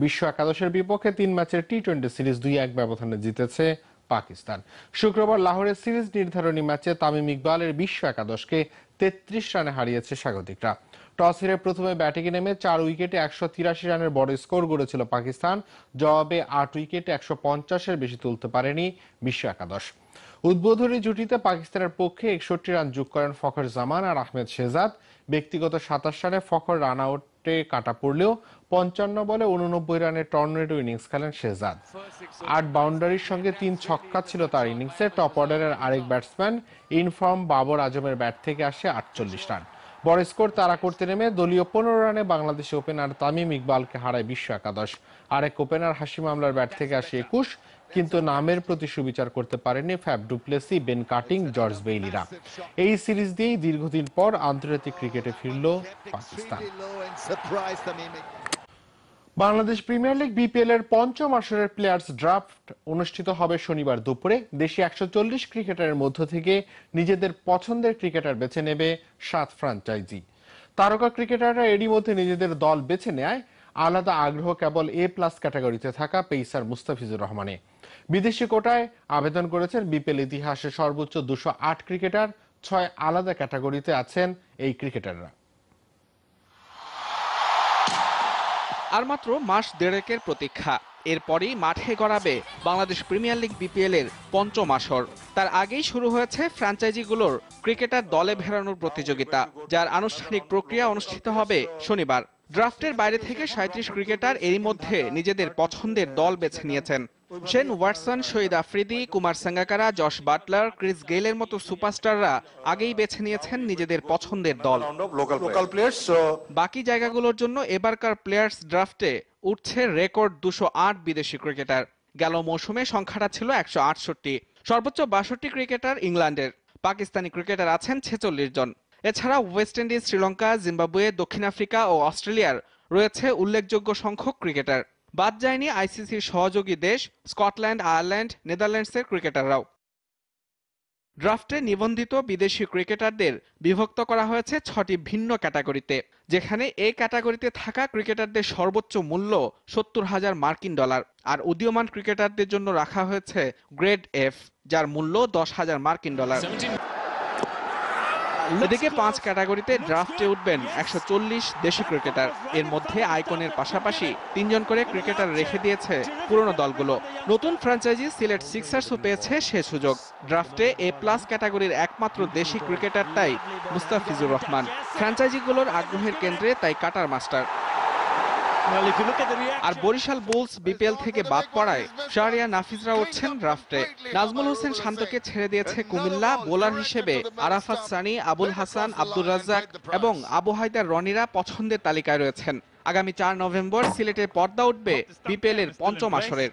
বিশ্ব একাদশের বিপক্ষে ৩ ম্যাচের টি-20 সিরিজ ২-১ ব্যবধানে জিতেছে পাকিস্তান। শুক্রবার লাহোরের সিরিজ নির্ধারণী ম্যাচে তামিম ইকবালের বিশ্ব একাদশকে ৩৩ রানে হারিয়েছে স্বাগতিকরা। টস হেরে প্রথমে ব্যাটিংয়ে নেমে ৪ উইকেটে ১৮৩ রানের বড় স্কোর গড়েছিল পাকিস্তান। জবাবে ৮ উইকেটে ১৫০-এর বেশি তুলতে পারেনি বিশ্ব একাদশ। উদ্বোধনী জুটিতে পাকিস্তানের পক্ষে ৬১ রান যোগ করেন ফখর জামান আর আহমেদ শেহজাদ। ব্যক্তিগত ২৭ রানে ফখর রান আউটে কাটা পড়লেও ৫৫ বলে ৮৯ রানের টর্নেডো ইনিংস খেলেন শেহজাদ। ৮ বাউন্ডারির সঙ্গে ৩ ছক্কা ছিল তার ইনিংসে। টপ অর্ডারের আরেক ব্যাটসম্যান ইনফর্ম বাবর আজমের ব্যাট থেকে আসে ৪৮ রান। বড় স্কোর তাড়া করতে নেমে দলীয় ১৫ রানে বাংলাদেশি ওপেনার তামিম ইকবালকে হারায় বিশ্ব একাদশ। আরেক ওপেনার হাশিম আমলার ব্যাট থেকে আসে ২১, কিন্তু নামের প্রতি সুবিচার করতে পারেনি Faf du Plessis, Ben Cutting, George বেইলিরা। এই সিরিজ দিয়েই দীর্ঘদিন পর আন্তর্জাতিক ক্রিকেটে ফিরল Pakistan. Bangladesh Premier League BPL এর পঞ্চম আসরের প্লেয়ার্স ড্রাফট অনুষ্ঠিত হবে শনিবার দুপুরে। দেশি ১৪০ ক্রিকেটারের মধ্য থেকে নিজেদের পছন্দের ক্রিকেটার বেছে নেবে ৭ ফ্র্যাঞ্চাইজি। তারকা ক্রিকেটাররা এরই মধ্যে নিজেদের দল বেছে নেয় আলাদা আগ্রহ কেবল এ প্লাস ক্যাটাগরিতে থাকা পেসার মুস্তাফিজুর রহমানে। বিদেশি কোটায় আবেদন করেছেন বিপিএল ইতিহাসে সর্বোচ্চ ২০৮ ক্রিকেটার। ৬ আলাদা ক্যাটাগরিতে আছেন এই ক্রিকেটাররা। আর মাত্র মাস দেড়েকের প্রতীক্ষা, এরপরেই মাঠে গড়াবে বাংলাদেশ প্রিমিয়ার লিগ বিপিএল এর পঞ্চম আসর। তার আগেই শুরু হয়েছে ফ্র্যাঞ্চাইজিগুলোর ক্রিকেটার দলে ভেড়ানোর প্রতিযোগিতা, যার আনুষ্ঠানিক প্রক্রিয়া অনুষ্ঠিত হবে শনিবার। ড্রাফটের বাইরে থেকে ৩৭ ক্রিকেটার এরই মধ্যে নিজেদের পছন্দের দল বেছে নিয়েছেন। Shane Watson, Shahid Afridi, Kumar Sangakkara, Jos Buttler, Chris গেইলের মতো সুপারস্টাররা আগেই বেছে নিয়েছেন নিজেদের পছন্দের দল। বাকি জায়গাগুলোর জন্য এবারকার প্লেয়ার্স ড্রাফটে উঠছে রেকর্ড ২০৮ বিদেশি ক্রিকেটার। গেল মৌসুমে সংখ্যাটা ছিল ১৬৮। সর্বোচ্চ ৬২ ক্রিকেটার ইংল্যান্ডের। পাকিস্তানি ক্রিকেটার আছেন ৪৬ জন। এছাড়া ওয়েস্ট ইন্ডিজ, শ্রীলঙ্কা, জিম্বাবুয়ে, দক্ষিণ আফ্রিকা ও অস্ট্রেলিয়ার রয়েছে উল্লেখযোগ্য সংখ্যক ক্রিকেটার। বাদ যায়নি আইসিসির সহযোগী দেশ স্কটল্যান্ড, আয়ারল্যান্ড, নেদারল্যান্ডসের ক্রিকেটাররাও। ড্রাফটে নিবন্ধিত বিদেশি ক্রিকেটারদের বিভক্ত করা হয়েছে ৬টি ভিন্ন ক্যাটাগরিতে, যেখানে এ ক্যাটাগরিতে থাকা ক্রিকেটারদের সর্বোচ্চ মূল্য $৭০,০০০ মার্কিন। আর উদীয়মান ক্রিকেটারদের জন্য রাখা হয়েছে গ্রেড এফ, যার মূল্য $১০,০০০ মার্কিন। এদিকে ৫ ক্যাটাগরিতে ড্রাফটে উঠবেন ১৪০ দেশি ক্রিকেটার। এর মধ্যে আইকনের পাশাপাশি ৩ জন করে ক্রিকেটার রেখে দিয়েছে পুরনো দলগুলো। নতুন ফ্র্যাঞ্চাইজি সিলেট সিক্সার্সও পেয়েছে সে সুযোগ। ড্রাফটে এ প্লাস ক্যাটাগরির একমাত্র দেশি ক্রিকেটারটাই মুস্তাফিজুর রহমান। ফ্র্যাঞ্চাইজিগুলোর আগ্রহের কেন্দ্রে তাই কাটার মাস্টার। আর বরিশাল বুলস বিপিএল থেকে বাদ পড়ায় শাহরিয়ার নাফিসরা উঠছেন ড্রাফটে। নাজমুল হোসেন শান্তকে ছেড়ে দিয়েছে কুমিল্লা। বোলার হিসেবে আরাফাত সানি, আবুল হাসান, আব্দুর রাজ্জাক এবং আবু হায়দার রনিরা পছন্দের তালিকায় রয়েছেন। আগামী ৪ নভেম্বর সিলেটের পর্দা উঠবে বিপিএল এর পঞ্চম আসরের।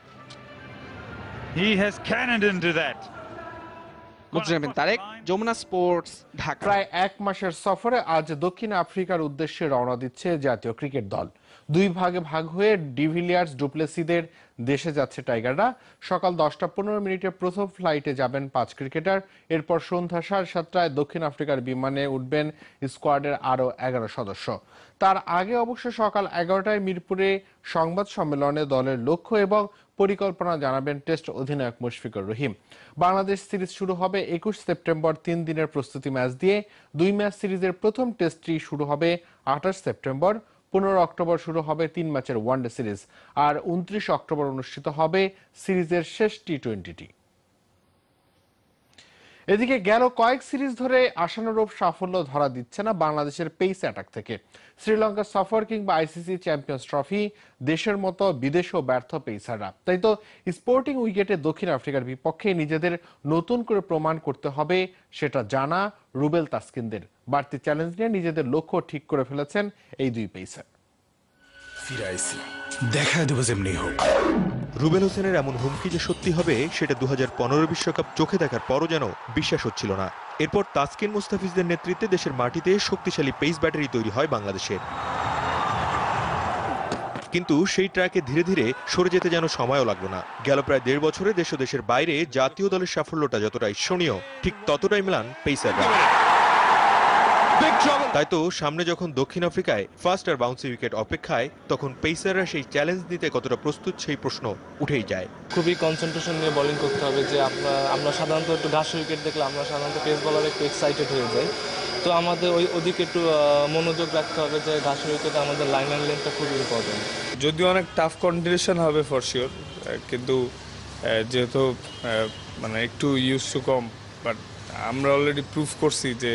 মুজরিম তারেক, যমুনা স্পোর্টস, ঢাকা। প্রায় ১ মাসের সফরে আজ দক্ষিণ আফ্রিকার উদ্দেশ্যে রওনা দিচ্ছে জাতীয় ক্রিকেট দল। ২ ভাগে ভাগ হয়ে ডিভিলিয়ার্স, ডুপ্লেসিদের দেশে যাচ্ছে টাইগাররা। সকাল ১০টা ১৫ প্রথম ফ্লাইটে যাবেন ৫ ক্রিকেটার। এরপর সন্ধ্যা ৭:৩০ দক্ষিণ আফ্রিকার বিমানে উঠবেন স্কোয়াডের আরও ১১ সদস্য। তার আগে অবশ্য সকাল ১১টায় মিরপুরে সংবাদ সম্মেলনে দলের লক্ষ্য এবং পরিকল্পনা জানাবেন টেস্ট অধিনায়ক মুশফিকুর রহিম। বাংলাদেশ সিরিজ শুরু হবে ২১ সেপ্টেম্বর ৩ দিনের প্রস্তুতি ম্যাচ দিয়ে। ২ ম্যাচ সিরিজের প্রথম টেস্টটি শুরু হবে ২৮ সেপ্টেম্বর। ১৫ অক্টোবর শুরু হবে ৩ ম্যাচের ওয়ানডে সিরিজ। আর ২৯ অক্টোবর অনুষ্ঠিত হবে সিরিজের শেষ টি-20টি। এদিকে গেল কয়েক সিরিজ ধরে আশানুরূপ সাফল্য ধরা দিচ্ছে না বাংলাদেশের পেস অ্যাটাক থেকে। শ্রীলঙ্কা সফর কিংবা আইসিসি চ্যাম্পিয়ন্স ট্রফি, দেশের মতো বিদেশেও ব্যর্থ পেসাররা। তাই তো স্পোর্টিং উইকেটে দক্ষিণ আফ্রিকার বিপক্ষে নিজেদের নতুন করে প্রমাণ করতে হবে, সেটা জানা রুবেল তাসকিনদের। বাড়তি চ্যালেঞ্জ নিয়ে নিজেদের লক্ষ্য ঠিক করে ফেলেছেন এই দুই পেসার। দেখা দেবো যেমনি হোক। রুবেল হোসেনের এমন হুমকি যে সত্যি হবে সেটা ২০১৫ বিশ্বকাপ চোখে দেখার পরও যেন বিশ্বাস হচ্ছিল না। এরপর তাসকিন, মুস্তাফিজদের নেতৃত্বে দেশের মাটিতে শক্তিশালী পেস ব্যাটারি তৈরি হয় বাংলাদেশের। কিন্তু সেই ট্র্যাকে ধীরে ধীরে সরে যেতে যেন সময়ও লাগলো না। গেল প্রায় ১.৫ বছরে দেশ ও দেশের বাইরে জাতীয় দলের সাফল্যটা যতটা ঈর্ষণীয়, ঠিক ততটাই ম্লান পেসাররা। তাই তো সামনে যখন দক্ষিণ আফ্রিকায় ফার্স্ট আর বাউন্সি উইকেট অপেক্ষায়, তখন পেসাররা সেই চ্যালেঞ্জ নিতে কতটা প্রস্তুত সেই প্রশ্ন উঠেই যায়। খুবই কনসেন্ট্রেশন নিয়ে বোলিং করতে হবে। যে আমরা সাধারণত একটু ঘাস উইকেট দেখলে আমরা সাধারণত পেস বলার একটু এক্সাইটেড হয়ে যাই। তো আমাদের ওদিকে একটু মনোযোগ রাখতে হবে যে ঘাস উইকেটে আমাদের লাইন অ্যান্ড লেন্থটা খুবই ইম্পর্টেন্ট। যদিও অনেক টাফ কন্ডিশন হবে ফর শিওর, কিন্তু যেহেতু মানে একটু ইউজ টু কম, বাট আমরা অলরেডি প্রুভ করছি যে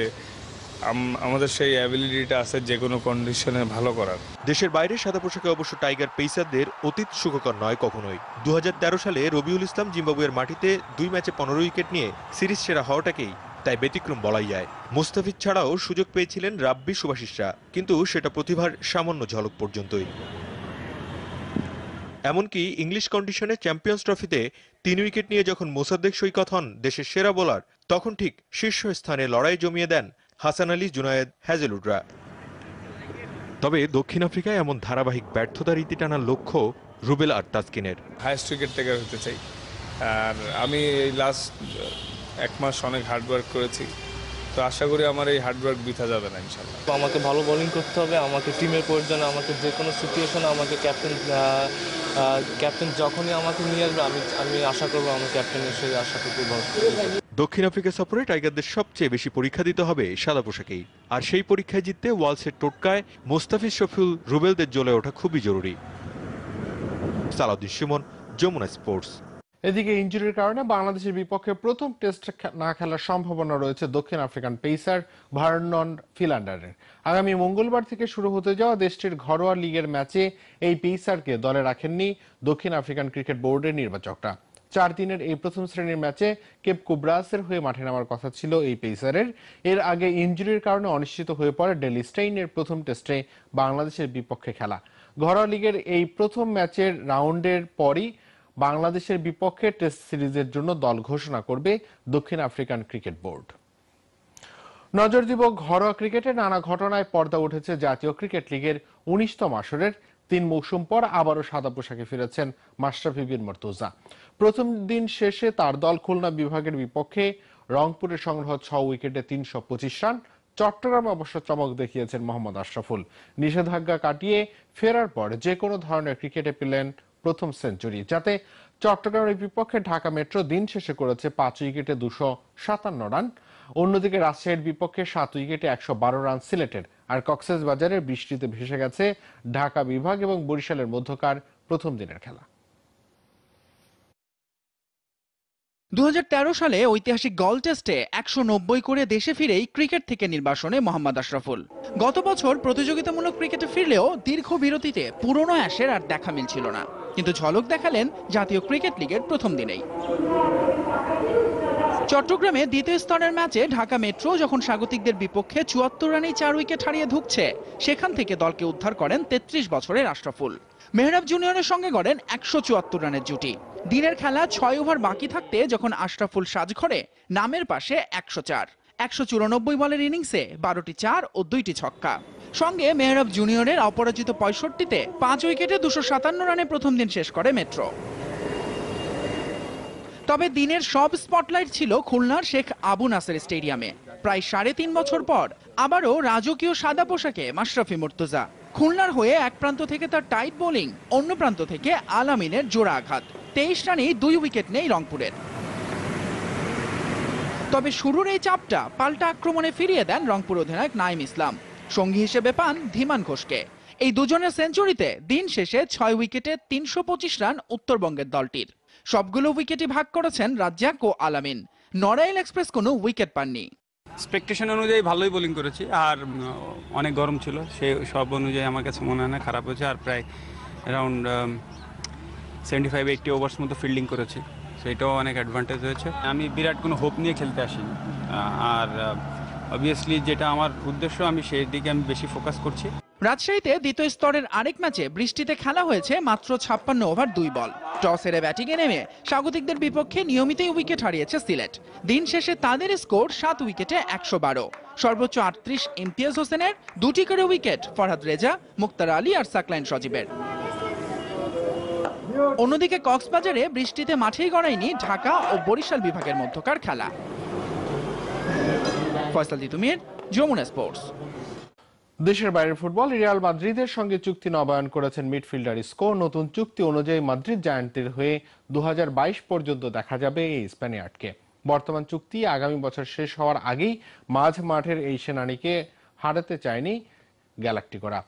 আমাদের সেই অ্যাবিলিটিটা আছে যে কোনো কন্ডিশনে ভালো করার। দেশের বাইরে সাদা পোশাকে অবশ্য টাইগার পেসারদের অতীত সুখকর নয় কখনোই। 2013 সালে রবিউল ইসলাম জিম্বাবুয়ের মাটিতে 2 ম্যাচে 15 উইকেট নিয়ে সিরিজ সেরা হওয়াটাকেই তাই ব্যতিক্রম বলাই যায়। মুস্তাফিজ ছাড়াও সুযোগ পেয়েছিলেন রাব্বি, সুভাশিসরা, কিন্তু সেটা প্রতিভার সামান্য ঝলক পর্যন্তই। এমনকি ইংলিশ কন্ডিশনে চ্যাম্পিয়ন্স ট্রফিতে 3 উইকেট নিয়ে যখন মোসাদ্দেক সৈকত হন দেশের সেরা বোলার, তখন ঠিক শীর্ষ স্থানে লড়াই জমিয়ে দেন হাসান আলী, জুনায়েদ, হ্যাজেলউডরা। তবে দক্ষিণ আফ্রিকায় এমন ধারাবাহিক ব্যর্থতার ইতি টানার লক্ষ্য রুবেল আর তাসকিনের। হাইয়েস্ট উইকেট টেকার হতে চাই, আর আমি এই লাস্ট 1 মাস অনেক হার্ডওয়ার্ক করেছি, তো আশা করি আমার এই হার্ডওয়ার্ক বৃথা যাবে না ইনশাল্লাহ। আমাকে ভালো বোলিং করতে হবে, আমাকে টিমের প্রয়োজনে আমাকে যে কোনো সিচুয়েশনে আমাকে ক্যাপ্টেন যখনই আমাকে নিয়ে আসবে আমি আশা করবো আমার ক্যাপ্টেনের সেই আশাটুকু ভরসা। দক্ষিণ আফ্রিকা সফরে টাইগারদের সবচেয়ে বেশি পরীক্ষা দিতে হবে সাদা পোশাকেই, আর সেই পরীক্ষায় জিততে ওয়ালসের টোটকায় মোস্তাফিজ, শফিউল, রুবেলদের জ্বলে ওঠা খুবই জরুরি। সালাউদ্দিন সুমন, যমুনা স্পোর্টস। এদিকে ইনজুরির কারণে বাংলাদেশের বিপক্ষে প্রথম টেস্ট না খেলার সম্ভাবনা রয়েছে দক্ষিণ আফ্রিকান পেসার ভার্নন ফিলান্ডারের। আগামী মঙ্গলবার থেকে শুরু হতে যাওয়া দেশটির ঘরোয়া লিগের ম্যাচে এই পেসারকে দলে রাখেননি দক্ষিণ আফ্রিকান ক্রিকেট বোর্ডের নির্বাচকরা। 4 দিনের এই প্রথম শ্রেণীর ম্যাচে কেপ কুব্রাসের হয়ে মাঠে নামার কথা ছিল এই পেসারের। এর আগে ইনজুরির কারণে অনিশ্চিত হয়ে পড়ে ডেলি স্টেইনের প্রথম টেস্টে বাংলাদেশের বিপক্ষে খেলা। ঘরোয়া লিগের এই প্রথম ম্যাচের রাউন্ডের পরই বাংলাদেশের বিপক্ষে টেস্ট সিরিজের জন্য দল ঘোষণা করবে দক্ষিণ আফ্রিকান ক্রিকেট বোর্ড। নজর দিব ঘরোয়া ক্রিকেটে নানা ঘটনায় পর্দা উঠেছে জাতীয় ক্রিকেট লিগের 19তম আসরের। 3 মৌসুম পর আবারও সাদা পোশাকে ফিরেছেন মাশরাফি বিন মুর্তজা। প্রথম দিন শেষে তার দল খুলনা বিভাগের বিপক্ষে রংপুরের সংগ্রহ 6 উইকেটে 325 রান। চট্টগ্রামে অবশ্য চমক দেখিয়েছেন মোহাম্মদ আশরাফুল। নিষেধাজ্ঞা কাটিয়ে ফেরার পর যে কোনো ধরনের ক্রিকেটে পেলেন প্রথম সেঞ্চুরি, যাতে চট্টগ্রামের বিপক্ষে ঢাকা মেট্রো দিন শেষে করেছে 5 উইকেটে 257 রান। অন্যদিকে রাজশাহীর বিপক্ষে 7 উইকেটে 112 রান সিলেটের। আর কক্সবাজারের বৃষ্টিতে ভেসে গেছে ঢাকা বিভাগ এবং বরিশালের মধ্যকার প্রথম দিনের খেলা। 2013 সালে ঐতিহাসিক গল টেস্টে 190 করে দেশে ফিরেই ক্রিকেট থেকে নির্বাসনে মোহাম্মদ আশরাফুল। গত বছর প্রতিযোগিতামূলক ক্রিকেটে ফিরলেও দীর্ঘ বিরতিতে পুরনো অ্যাশের আর দেখা মিলছিল না, কিন্তু ঝলক দেখালেন জাতীয় ক্রিকেট লিগের প্রথম দিনেই। চট্টগ্রামে দ্বিতীয় স্তরের ম্যাচে ঢাকা মেট্রো যখন স্বাগতিকদের বিপক্ষে 74 রানেই 4 উইকেট হারিয়ে ধুঁকছে, সেখান থেকে দলকে উদ্ধার করেন 33 বছরের আশরাফুল। মেহরাব জুনিয়রের সঙ্গে গড়েন 174 রানের জুটি। দিনের খেলা 6 ওভার বাকি থাকতে যখন আশরাফুল সাজঘরে নামের পাশে 104, 194 বলের ইনিংসে 12টি 4 ও 2টি ছক্কা। সঙ্গে মেহরাব জুনিয়রের অপরাজিত 65-তে 5 উইকেটে 257 রানে প্রথম দিন শেষ করে মেট্রো। তবে দিনের সব স্পটলাইট ছিল খুলনার শেখ আবু নাসের স্টেডিয়ামে। প্রায় 3.5 বছর পর আবারও রাজকীয় সাদা পোশাকে মাশরাফি মুর্তজা। খুলনার হয়ে এক প্রান্ত থেকে তার টাইট বোলিং, অন্য প্রান্ত থেকে আল আমিনের জোড়া আঘাত। 23 রানেই 2 উইকেট নেই রংপুরের। তবে শুরুর এই চাপটা পাল্টা আক্রমণে ফিরিয়ে দেন রংপুর অধিনায়ক নাঈম ইসলাম। সঙ্গী হিসেবে পান ধীমান ঘোষকে। এই দুজনের সেঞ্চুরিতে দিন শেষে 6 উইকেটে 325 রান উত্তরবঙ্গের দলটির। সবগুলো উইকেটই ভাগ করেছেন রাজ্জাক ও আলামিন। নড়াইল এক্সপ্রেস কোনো উইকেট পাননি। এক্সপেকটেশন অনুযায়ী ভালোই বোলিং করেছি, আর অনেক গরম ছিল, সেই সব অনুযায়ী আমার কাছে মনে হয় না খারাপ হয়েছে। আর প্রায় অ্যারাউন্ড 75-80 ওভার্স মতো ফিল্ডিং করেছি, সেটাও অনেক অ্যাডভান্টেজ হয়েছে। আমি বিরাট কোনো হোপ নিয়ে খেলতে আসিনি, আর অবভিয়াসলি যেটা আমার উদ্দেশ্য আমি সেই দিকে আমি বেশি ফোকাস করছি। রাজশাহীতে দ্বিতীয় স্তরের আরেক ম্যাচে বৃষ্টিতে খেলা হয়েছে মাত্র 56 ওভার 2 বল। টস হেরে ব্যাটিংয়ে নেমে স্বাগতিকদের বিপক্ষে নিয়মিতই উইকেট হারিয়েছে সিলেট। দিন শেষে তাদের স্কোর 7 উইকেটে 112। সর্বোচ্চ 38 ইমতিয়াজ হোসেনের, 2টি করে উইকেট ফরহাদ রেজা, মুক্তার আলী আর সাকলাইন সজীবের। অন্যদিকে কক্সবাজারে বৃষ্টিতে মাঠেই গড়ায়নি ঢাকা ও বরিশাল বিভাগের মধ্যকার খেলা। ফয়সাল জিতুমির, যমুনা স্পোর্টস। দেশের বাইরের ফুটবল, রিয়াল মাদ্রিদের সঙ্গে চুক্তি নবায়ন করেছেন মিডফিল্ডার ইস্কো। নতুন চুক্তি অনুযায়ী মাদ্রিদ জায়ান্টের হয়ে 2022 পর্যন্ত দেখা যাবে এই স্প্যানিয়ার্ডকে। বর্তমান চুক্তি আগামী বছর শেষ হওয়ার আগেই মাঝ মাঠের এই সেনানীকে হারাতে চায়নি গ্যালাক্টিকোরা।